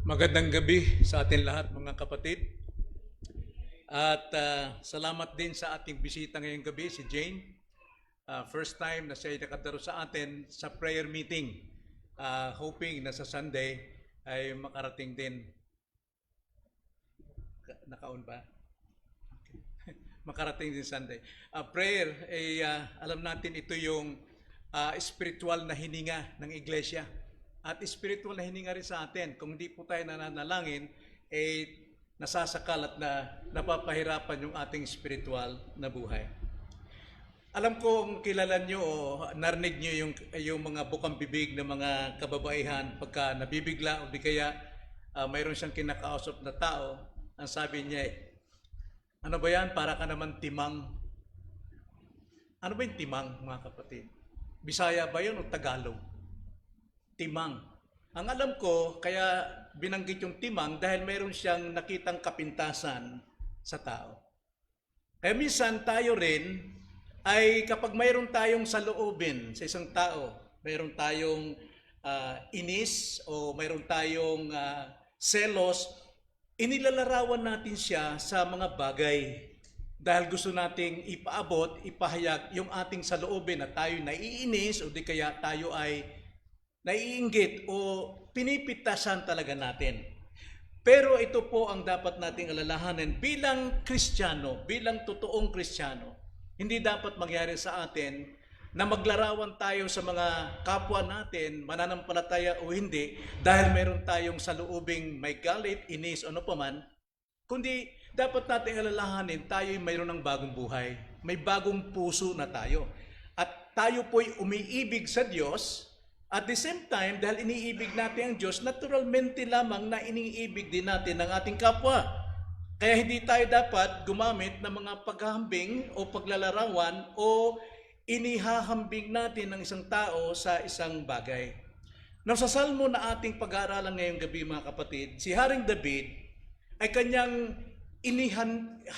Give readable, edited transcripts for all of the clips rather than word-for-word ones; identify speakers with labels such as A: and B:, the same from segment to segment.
A: Magandang gabi sa atin lahat mga kapatid. At salamat din sa ating bisita ngayong gabi, si Jane. First time na siya ay nakadaro sa atin sa prayer meeting. Hoping na sa Sunday ay makarating din. Nakaon ba? Makarating din Sunday. Prayer, alam natin ito yung spiritual na hininga ng iglesia. At spiritual na hininga rin sa atin. Kung hindi po tayo nananalangin, nasasakal at napapahirapan yung ating spiritual na buhay. Alam ko kung kilala nyo o narinig nyo yung mga bukang bibig ng mga kababaihan pagka nabibigla o di kaya mayroon siyang kinakausap na tao, ang sabi niya, ano ba yan? Para ka naman timang. Ano ba yung timang, mga kapatid? Bisaya ba yun o Tagalog? Timang. Ang alam ko, kaya binanggit yung timang dahil mayroon siyang nakitang kapintasan sa tao. Kaya minsan tayo rin ay kapag mayroon tayong saloobin sa isang tao, mayroon tayong inis o mayroon tayong selos, inilalarawan natin siya sa mga bagay dahil gusto nating ipaabot, ipahayag yung ating saloobin na tayo naiinis o di kaya tayo ay naiinggit o pinipitasan talaga natin. Pero ito po ang dapat nating alalahanin bilang Kristiyano, bilang totoong Kristiyano. Hindi dapat mangyari sa atin na maglarawan tayo sa mga kapwa natin, mananampalataya o hindi, dahil meron tayong saloobing may galit, inis o ano paman, kundi dapat nating alalahanin tayo'y mayroon ng bagong buhay. May bagong puso na tayo. At tayo po'y umiibig sa Diyos. At the same time, dahil iniibig natin ang Diyos, naturalmente lamang na iniibig din natin ang ating kapwa. Kaya hindi tayo dapat gumamit ng mga paghahambing o paglalarawan o inihahambing natin ng isang tao sa isang bagay. Now, sa salmo na ating pag-aaralan ngayong gabi, mga kapatid, si Haring David ay kanyang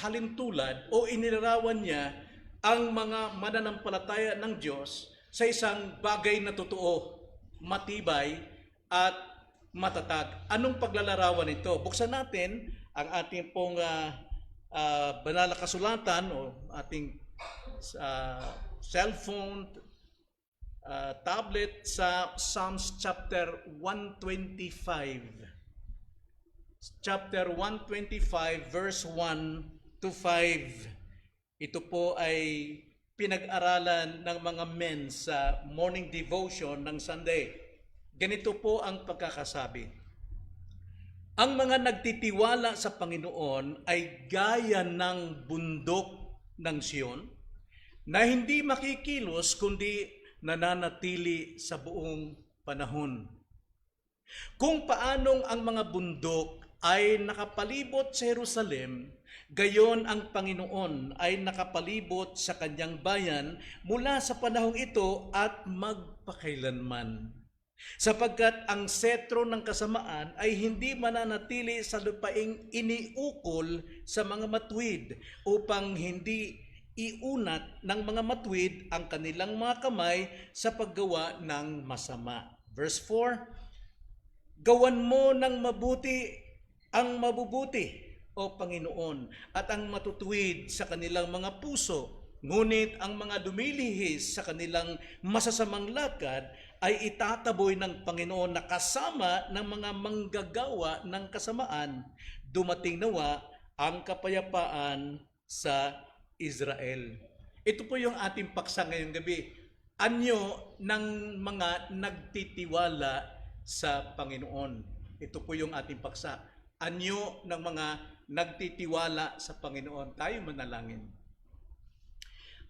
A: halintulad o inilarawan niya ang mga mananampalataya ng Diyos sa isang bagay na totoo, matibay at matatag. Anong paglalarawan ito? Buksan natin ang ating pong banal na kasulatan o ating cellphone, tablet sa Psalms chapter 125. Chapter 125 verse 1 to 5. Ito po ay pinag-aralan ng mga men sa morning devotion ng Sunday. Ganito po ang pagkakasabi. Ang mga nagtitiwala sa Panginoon ay gaya ng bundok ng Sion na hindi makikilos kundi nananatili sa buong panahon. Kung paanong ang mga bundok ay nakapalibot sa Jerusalem, gayon ang Panginoon ay nakapalibot sa kanyang bayan mula sa panahong ito at magpakailanman. Sapagkat ang setro ng kasamaan ay hindi mananatili sa lupaing iniukol sa mga matuwid upang hindi iunat ng mga matuwid ang kanilang mga kamay sa paggawa ng masama. Verse 4, gawan mo ng mabuti ang mabubuti, o Panginoon, at ang matutuwid sa kanilang mga puso. Ngunit ang mga lumilihis sa kanilang masasamang lakad ay itataboy ng Panginoon na kasama ng mga manggagawa ng kasamaan. Dumating nawa ang kapayapaan sa Israel. Ito po yung ating paksa ngayong gabi. Anyo ng mga nagtitiwala sa Panginoon. Ito po yung ating paksa. Anyo ng mga nagtitiwala sa Panginoon. Tayo manalangin.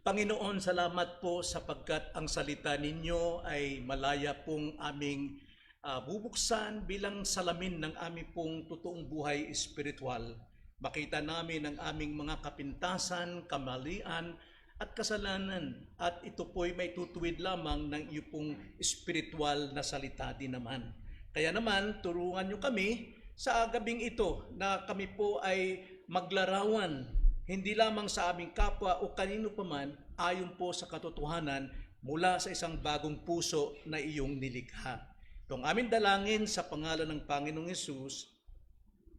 A: Panginoon, salamat po sapagkat ang salita ninyo ay malaya pong aming bubuksan bilang salamin ng aming pong totoong buhay espiritual. Makita namin ang aming mga kapintasan, kamalian at kasalanan. At ito po'y may tutuwid lamang ng iyong pong espiritual na salita din naman. Kaya naman, turuan nyo kami sa gabing ito na kami po ay maglarawan hindi lamang sa aming kapwa o kanino paman ayon po sa katotohanan mula sa isang bagong puso na iyong nilikha. Itong aming dalangin sa pangalan ng Panginoong Hesus.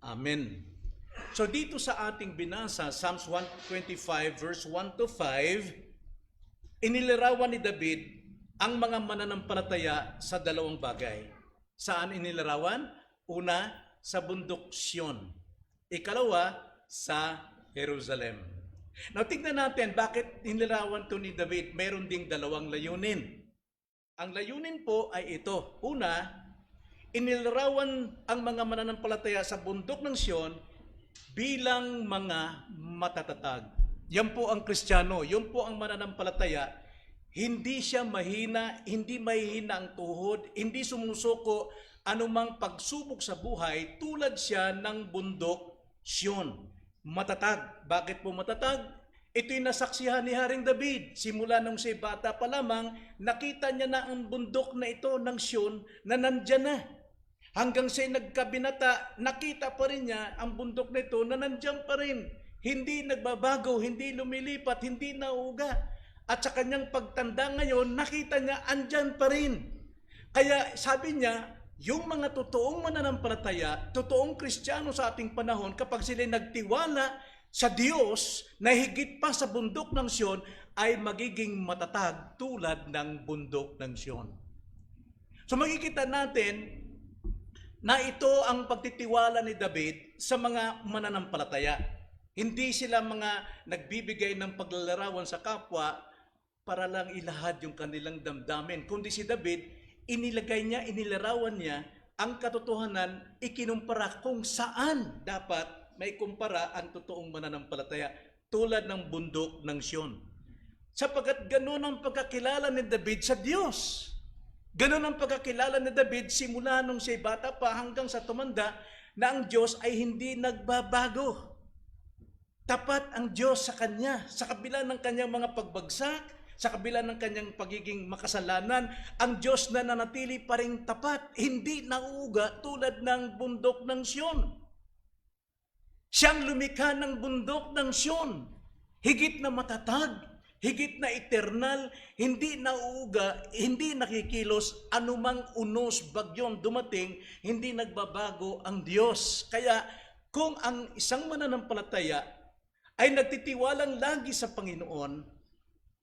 A: Amen. So dito sa ating binasa, Psalms 125 verse 1 to 5, inilarawan ni David ang mga mananampalataya sa dalawang bagay. Saan inilarawan? Una, sa bundok Sion. Ikalawa, sa Jerusalem. Now, tignan natin bakit inilarawan to ni David. Meron ding dalawang layunin. Ang layunin po ay ito. Una, inilarawan ang mga mananampalataya sa bundok ng Sion bilang mga matatatag. Yan po ang Kristiyano, yun po ang mananampalataya. Hindi siya mahina, hindi mahihina ang tuhod, hindi sumusuko anumang pagsubok sa buhay, tulad siya ng bundok Sion. Matatag. Bakit po matatag? Ito'y nasaksihan ni Haring David. Simula nung siya bata pa lamang, nakita niya na ang bundok na ito ng Sion na nandyan na. Hanggang siya nagkabinata, nakita pa rin niya ang bundok na ito na nandyan pa rin. Hindi nagbabago, hindi lumilipat, hindi nauuga. At sa kanyang pagtanda ngayon, nakita niya andyan pa rin. Kaya sabi niya, yung mga totoong mananampalataya, totoong Kristiyano sa ating panahon, kapag sila nagtiwala sa Diyos na higit pa sa bundok ng Sion, ay magiging matatag tulad ng bundok ng Sion. So makikita natin na ito ang pagtitiwala ni David sa mga mananampalataya. Hindi sila mga nagbibigay ng paglalarawan sa kapwa para lang ilahad yung kanilang damdamin. Kundi si David, inilarawan niya ang katotohanan, ikinumpara kung saan dapat may kumpara ang totoong mananampalataya tulad ng bundok ng Sion. Sapagkat ganoon ang pagkakilala ni David sa Diyos. Ganoon ang pagkakilala ni David simula nung siya bata pa hanggang sa tumanda na ang Diyos ay hindi nagbabago. Tapat ang Diyos sa kanya, sa kabila ng kanyang mga pagbagsak, sa kabila ng kanyang pagiging makasalanan, ang Diyos na nanatili pa rin tapat, hindi nauuga tulad ng bundok ng Sion. Siyang lumikha ng bundok ng Sion, higit na matatag, higit na eternal, hindi nauuga, hindi nakikilos, anumang unos, bagyong dumating, hindi nagbabago ang Diyos. Kaya kung ang isang mananampalataya ay nagtitiwalang lagi sa Panginoon,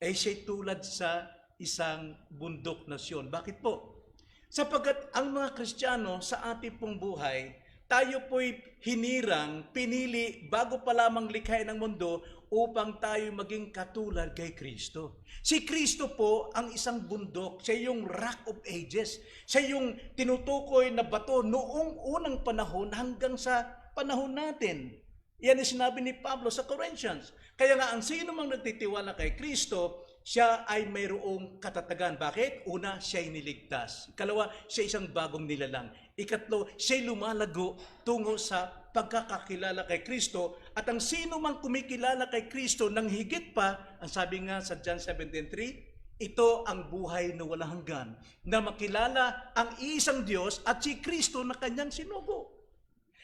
A: ay siya'y tulad sa isang bundok na Sion. Bakit po? Sapagkat ang mga Kristiyano sa ating pong buhay, tayo po'y hinirang, pinili bago pa lamang likhain ng mundo upang tayo maging katulad kay Kristo. Si Kristo po ang isang bundok, siya yung Rock of Ages. Siya yung tinutukoy na bato noong unang panahon hanggang sa panahon natin. Yan ay sinabi ni Pablo sa Corinthians. Kaya nga, ang sino mang nagtitiwala kay Kristo, siya ay mayroong katatagan. Bakit? Una, siya'y niligtas. Ikalawa, siya isang bagong nilalang. Ikatlo, siya'y lumalago tungo sa pagkakakilala kay Kristo. At ang sino mang kumikilala kay Kristo nang higit pa, ang sabi nga sa John 17:3, ito ang buhay na walang hanggan, na makilala ang isang Diyos at si Kristo na kanyang sinugo.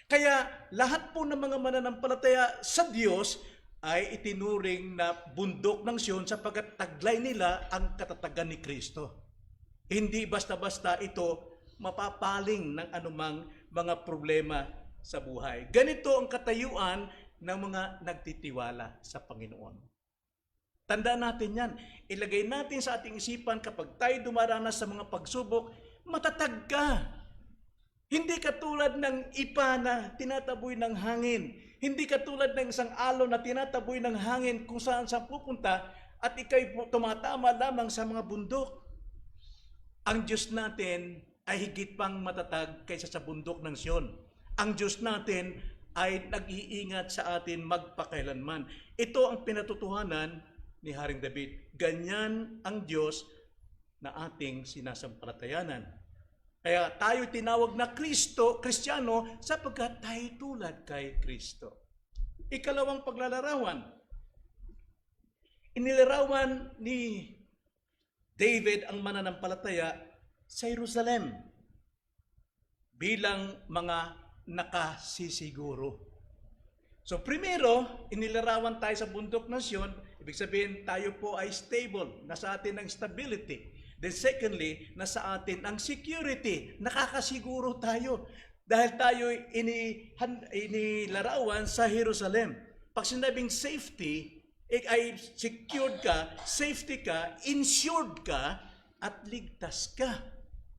A: Kaya lahat po ng mga mananampalataya sa Diyos ay itinuring na bundok ng Sion sapagkat taglay nila ang katatagan ni Kristo. Hindi basta-basta ito mapapaling ng anumang mga problema sa buhay. Ganito ang katayuan ng mga nagtitiwala sa Panginoon. Tandaan natin yan. Ilagay natin sa ating isipan kapag tayo dumaranas sa mga pagsubok, matatag ka. Hindi katulad ng ipa na tinataboy ng hangin. Hindi katulad ng isang alon na tinataboy ng hangin kung saan pupunta at ikay tumatama lamang sa mga bundok. Ang Diyos natin ay higit pang matatag kaysa sa bundok ng Sion. Ang Diyos natin ay nag-iingat sa atin magpakailanman. Ito ang pinatutuhanan ni Haring David. Ganyan ang Diyos na ating sinasampalatayanan. Kaya tayo tinawag na Kristiyano sapagkat tayo tulad kay Kristo. Ikalawang paglalarawan. Inilarawan ni David ang mananampalataya sa Jerusalem bilang mga nakasisiguro. So primero, inilarawan tayo sa bundok ng Sion. Ibig sabihin tayo po ay stable, nasa atin ang stability. Then secondly, nasa atin ang security. Nakakasiguro tayo dahil tayo inilarawan sa Jerusalem. Pag sinabing safety, ay secured ka, safety ka, insured ka, at ligtas ka.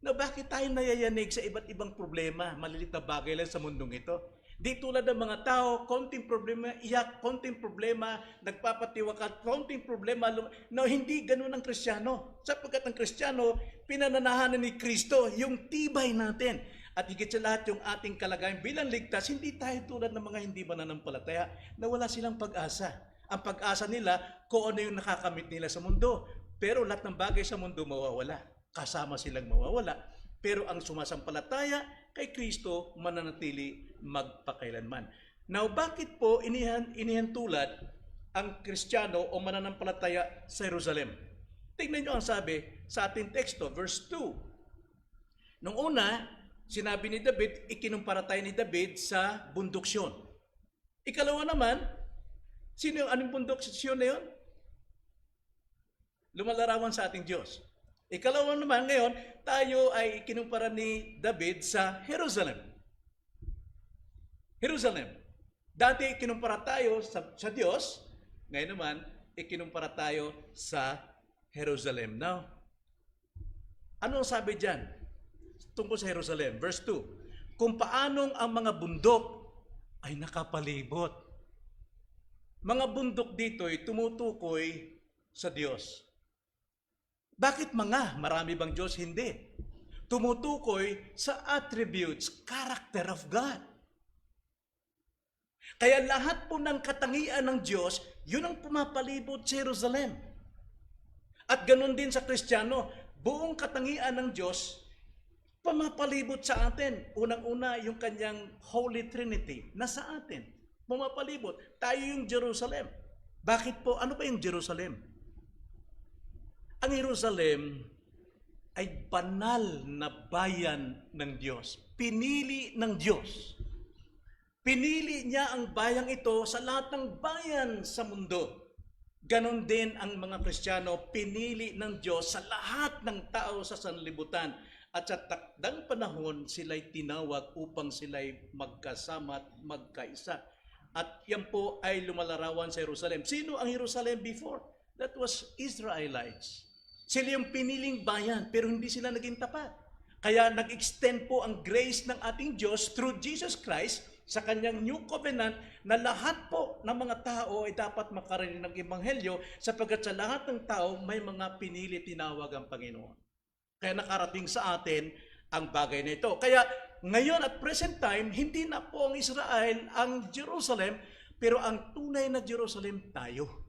A: Na bakit tayo nayayanig sa iba't ibang problema, malilit na bagay lang sa mundong ito? Di tulad ng mga tao, konting problema, iyak, konting problema, nagpapatiwakat, konting problema, no, hindi ganun ang Kristiyano. Sapagkat ang Kristiyano, pinananahanan ni Kristo, yung tibay natin. At higit sa lahat yung ating kalagayan bilang ligtas, hindi tayo tulad ng mga hindi mananampalataya na wala silang pag-asa. Ang pag-asa nila, kung ano yung nakakamit nila sa mundo. Pero lahat ng bagay sa mundo mawawala. Kasama silang mawawala. Pero ang sumasampalataya kay Kristo mananatili magpakailanman. Now, bakit po inihantulad ang Kristiyano o mananampalataya sa Jerusalem? Tingnan nyo ang sabi sa ating teksto, verse 2. Nung una, sinabi ni David, ikinumpara tayo ni David sa bundok Siyon. Ikalawa naman, anong bundok Siyon na yun? Lumalarawan sa ating Diyos. Ikalawa naman ngayon, tayo ay kinumpara ni David sa Jerusalem. Jerusalem. Dati kinumpara tayo sa Diyos, ngayon naman, ikinumpara tayo sa Jerusalem. Now, ano ang sabi dyan tungkol sa Jerusalem? Verse 2, kung paanong ang mga bundok ay nakapalibot. Mga bundok dito ay tumutukoy sa Diyos. Bakit mga? Marami bang Diyos? Hindi. Tumutukoy sa attributes, character of God. Kaya lahat po ng katangian ng Diyos, yun ang pumapalibot sa Jerusalem. At ganun din sa Kristiyano, buong katangian ng Diyos, pumapalibot sa atin. Unang-una, yung kanyang Holy Trinity, nasa atin. Pumapalibot. Tayo yung Jerusalem. Bakit po? Ano ba yung Jerusalem? Ang Jerusalem ay banal na bayan ng Diyos. Pinili ng Diyos. Pinili niya ang bayang ito sa lahat ng bayan sa mundo. Ganon din ang mga Kristiyano, pinili ng Diyos sa lahat ng tao sa sanlibutan. At sa takdang panahon, sila'y tinawag upang sila'y magkasama at magkaisa. At yan po ay lumalarawan sa Jerusalem. Sino ang Jerusalem before? That was Israelites. Sila yung piniling bayan, pero hindi sila naging tapat. Kaya nag-extend po ang grace ng ating Diyos through Jesus Christ sa kanyang new covenant na lahat po ng mga tao ay dapat makarinig ng Ebanghelyo sapagkat sa lahat ng tao may mga pinili tinawag ang Panginoon. Kaya nakarating sa atin ang bagay na ito. Kaya ngayon at present time, hindi na po ang Israel ang Jerusalem, pero ang tunay na Jerusalem tayo.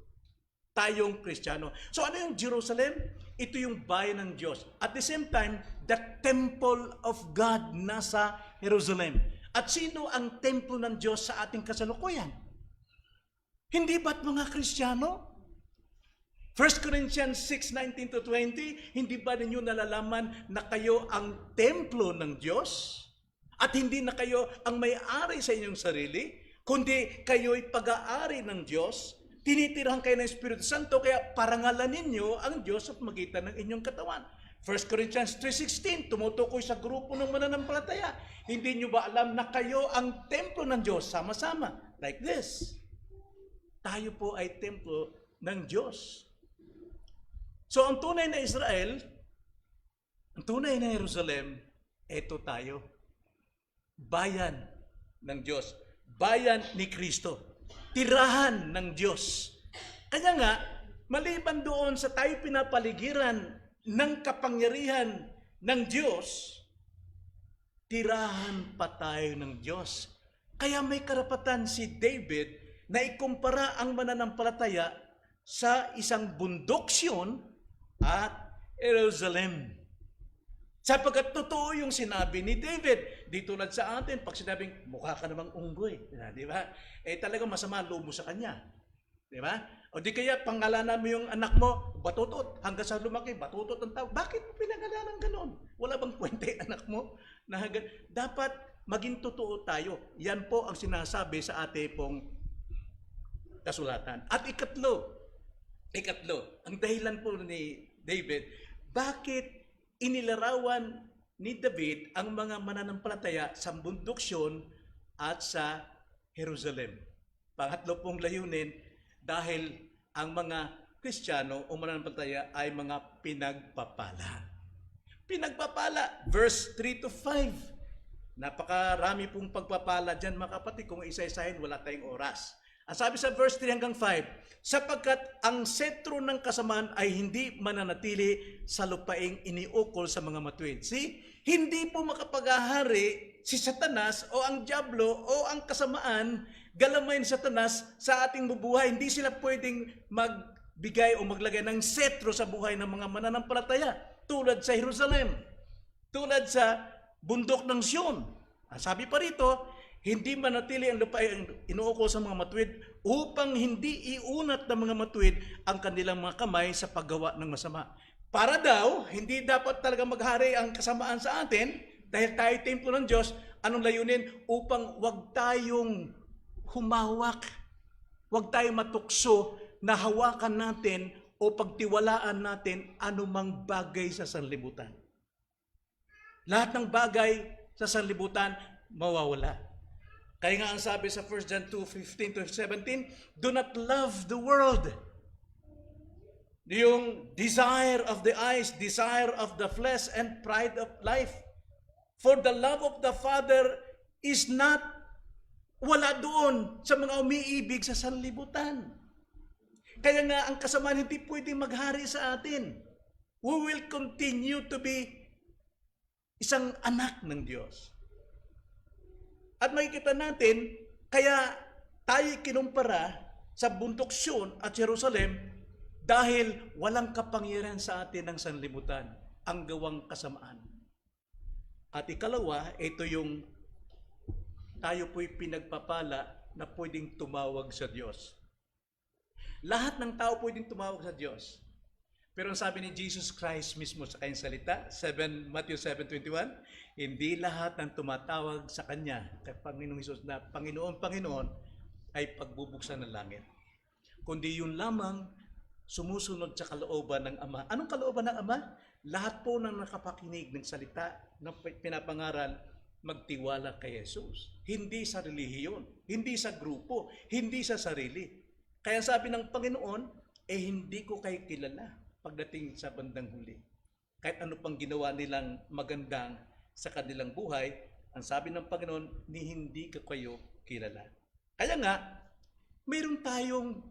A: Tayong Kristiyano. So ano yung Jerusalem? Ito yung bayan ng Diyos. At the same time, the temple of God nasa Jerusalem. At sino ang templo ng Diyos sa ating kasalukuyan? Hindi ba't mga Kristiyano? 1 Corinthians 6:19-20, hindi ba ninyo nalalaman na kayo ang templo ng Diyos? At hindi na kayo ang may-ari sa inyong sarili, kundi kayo'y pag-aari ng Diyos? Tinitirahan kayo ng Espiritu Santo, kaya parangalan ninyo ang Diyos sa pamagitan ng inyong katawan. 1 Corinthians 3:16, tumutukoy sa grupo ng mananampalataya. Hindi nyo ba alam na kayo ang templo ng Diyos? Sama-sama. Like this. Tayo po ay templo ng Diyos. So ang tunay na Israel, ang tunay na Jerusalem, eto tayo. Bayan ng Diyos. Bayan ni Kristo. Tirahan ng Diyos. Kaya nga, maliban doon sa tayo pinapaligiran ng kapangyarihan ng Diyos, tirahan pa tayo ng Diyos. Kaya may karapatan si David na ikumpara ang mananampalataya sa isang bundok Siyon at Jerusalem. Sapagkat totoo yung sinabi ni David. Di tulad sa atin, pag sinabing, mukha ka namang unggoy. Di ba? Talagang masama loob mo sa kanya. Di ba? O di kaya, pangalanan mo yung anak mo, batutot. Hanggang sa lumaki, batutot ang tawag. Bakit mo pinangalanan ganon? Wala bang kwenta yung anak mo? Dapat maging totoo tayo. Yan po ang sinasabi sa ating pong kasulatan. At ikatlo, ang dahilan po ni David, bakit inilarawan ni David ang mga mananampalataya sa bundok Siyon at sa Jerusalem? Pangatlo pong layunin, dahil ang mga Kristiyano o mananampalataya ay mga pinagpapala. Pinagpapala, verse 3 to 5. Napakarami pong pagpapala dyan mga kapatid. Kung isa-isahin, wala tayong oras. Ang sabi sa verse 3 hanggang 5, sapagkat ang sentro ng kasamaan ay hindi mananatili sa lupaing iniukol sa mga matuwid. See, hindi po makapaghahari si Satanas o ang Diablo o ang kasamaan, galamay ni Satanas sa ating bubuhay. Hindi sila pwedeng magbigay o maglagay ng sentro sa buhay ng mga mananampalataya. Tulad sa Jerusalem, tulad sa bundok ng Siyon. Sabi pa rito, hindi manatili ang lupain inuukol sa mga matuwid upang hindi iunat ng mga matuwid ang kanilang mga kamay sa paggawa ng masama. Para daw, hindi dapat talaga maghari ang kasamaan sa atin dahil tayo templo ng Diyos. Anong layunin? Upang wag tayong humawak, wag tayong matukso na hawakan natin o pagtiwalaan natin anumang bagay sa sanlibutan. Lahat ng bagay sa sanlibutan mawawala. Kaya nga ang sabi sa 1 John 2:15-17, do not love the world. Yung desire of the eyes, desire of the flesh, and pride of life. For the love of the Father is not, wala doon sa mga umiibig sa sanlibutan. Kaya nga ang kasamaan hindi pwedeng maghari sa atin. We will continue to be isang anak ng Diyos. At makikita natin, kaya tayo kinumpara sa bundok Siyon at Jerusalem dahil walang kapangyarihan sa atin ng sanlibutan, ang gawang kasamaan. At ikalawa, ito yung tayo po'y pinagpapala na pwedeng tumawag sa Diyos. Lahat ng tao pwedeng tumawag sa Diyos. Pero ang sabi ni Jesus Christ mismo sa kanyang salita, Matthew 7:21, hindi lahat ng tumatawag sa Kanya, kay Panginoong Hesus na Panginoon, Panginoon, ay pagbubuksan ng langit. Kundi yun lamang sumusunod sa kalooban ng Ama. Anong kalooban ng Ama? Lahat po ng nakapakinig ng salita na pinapangaral, magtiwala kay Jesus. Hindi sa relihiyon, hindi sa grupo, hindi sa sarili. Kaya sabi ng Panginoon, hindi ko kayo kilala pagdating sa bandang huli. Kahit ano pang ginawa nilang magandang sa kanilang buhay, ang sabi ng Panginoon, ni hindi ko kayo kilala. Kaya nga, mayroon tayong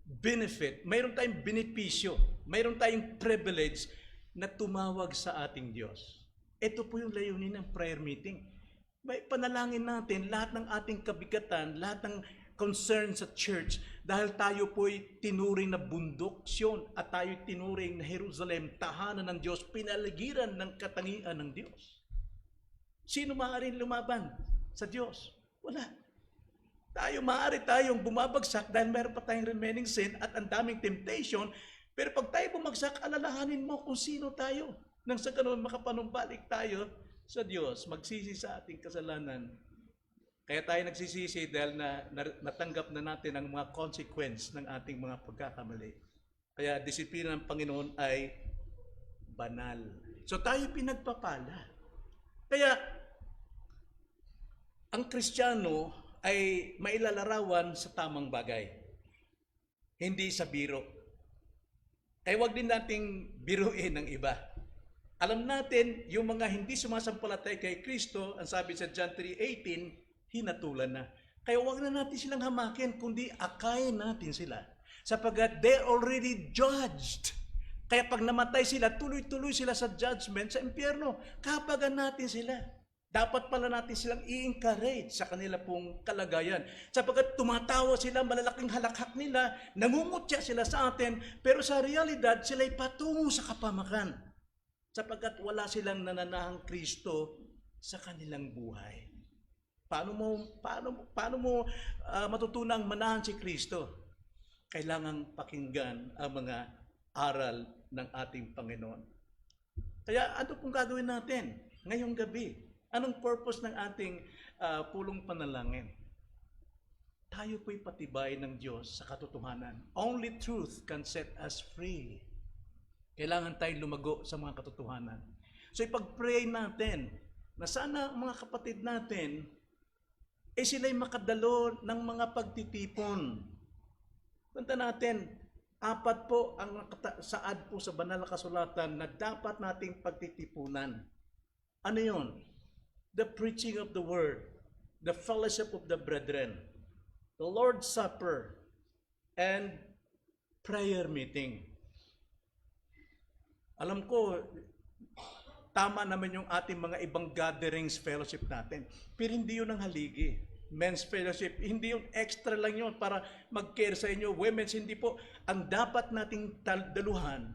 A: benefit, mayroon tayong benepisyo, mayroon tayong privilege na tumawag sa ating Diyos. Ito po yung layunin ng prayer meeting. May panalangin natin lahat ng ating kabigatan, lahat ng concern sa church, dahil tayo po'y tinuring na bundok Siyon at tayo'y tinuring na Jerusalem, tahanan ng Diyos, pinaligiran ng katangian ng Diyos. Sino maaaring lumaban sa Diyos? Wala. Maaari tayong bumabagsak dahil meron pa tayong remaining sin at ang daming temptation, pero pag tayo bumagsak, alalahanin mo kung sino tayo. Nang sa ganun, makapanumbalik tayo sa Diyos, magsisi sa ating kasalanan. Kaya tayo nagsisisi dahil natanggap na natin ang mga consequence ng ating mga pagkakamali. Kaya disiplina ng Panginoon ay banal. So tayo pinagpapala. Kaya ang Kristiyano ay mailalarawan sa tamang bagay. Hindi sa biro. Kaya wag din nating biruin ng iba. Alam natin, yung mga hindi sumasampalatay kay Kristo, ang sabi sa John 3:18, hinatulan na. Kaya wag na natin silang hamakin, kundi akayin natin sila. Sapagkat they're already judged. Kaya pag namatay sila, tuloy-tuloy sila sa judgment sa impyerno. Kapagan natin sila. Dapat pala natin silang i-encourage sa kanila pong kalagayan. Sapagkat tumatawa sila, malalaking halakhak nila, nangungutya sila sa atin, pero sa realidad, sila'y patungo sa kapamakan. Sapagkat wala silang nananahang Kristo sa kanilang buhay. Paano mo matutunang manahan si Kristo? Kailangang pakinggan ang mga aral ng ating Panginoon. Kaya ano pong gagawin natin ngayong gabi? Anong purpose ng ating pulong panalangin? Tayo po'y patibay ng Diyos sa katotohanan. Only truth can set us free. Kailangan tayong lumago sa mga katotohanan. So ipag-pray natin na sana mga kapatid natin, sila'y makadalo ng mga pagtitipon. Tanda natin, 4 po ang saad po sa banal na kasulatan na dapat nating pagtitipunan. Ano yun? The preaching of the word, the fellowship of the brethren, the Lord's Supper, and prayer meeting. Alam ko, tama naman yung ating mga ibang gatherings, fellowship natin. Pero hindi yun ang haligi. Men's fellowship, hindi yung extra lang yun para mag-care sa inyo. Women's, hindi po. Ang dapat nating daluhan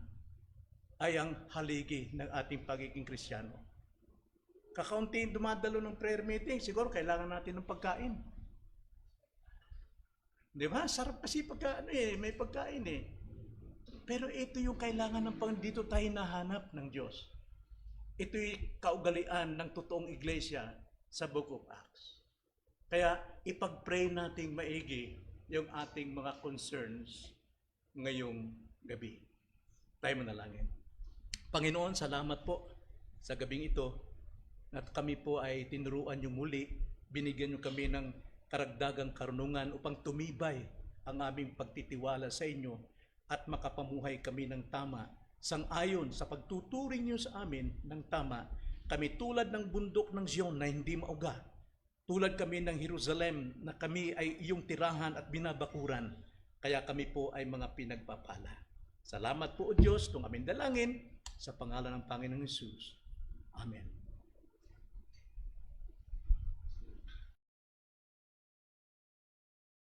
A: ay ang haligi ng ating pagiging Kristiyano. Kakaunti dumadalo ng prayer meeting, siguro kailangan natin ng pagkain. Di ba? Sarap kasi may pagkain eh. Pero ito yung kailangan ng dito tayo nahanap ng Diyos. Ito'y kaugalian ng totoong iglesia sa Book of Acts. Kaya ipag-pray nating maigi yung ating mga concerns ngayong gabi. Tayo manalangin. Panginoon, salamat po sa gabing ito at kami po ay tinuruan niyo muli, binigyan niyo kami ng karagdagang karunungan upang tumibay ang aming pagtitiwala sa inyo at makapamuhay kami ng tama sang-ayon sa pagtuturing niyo sa amin ng tama. Kami tulad ng bundok ng Zion na hindi mauga. Tulad kami ng Jerusalem na kami ay iyong tirahan at binabakuran. Kaya kami po ay mga pinagpapala. Salamat po o Diyos, itong aming dalangin sa pangalan ng Panginoong Hesus. Amen.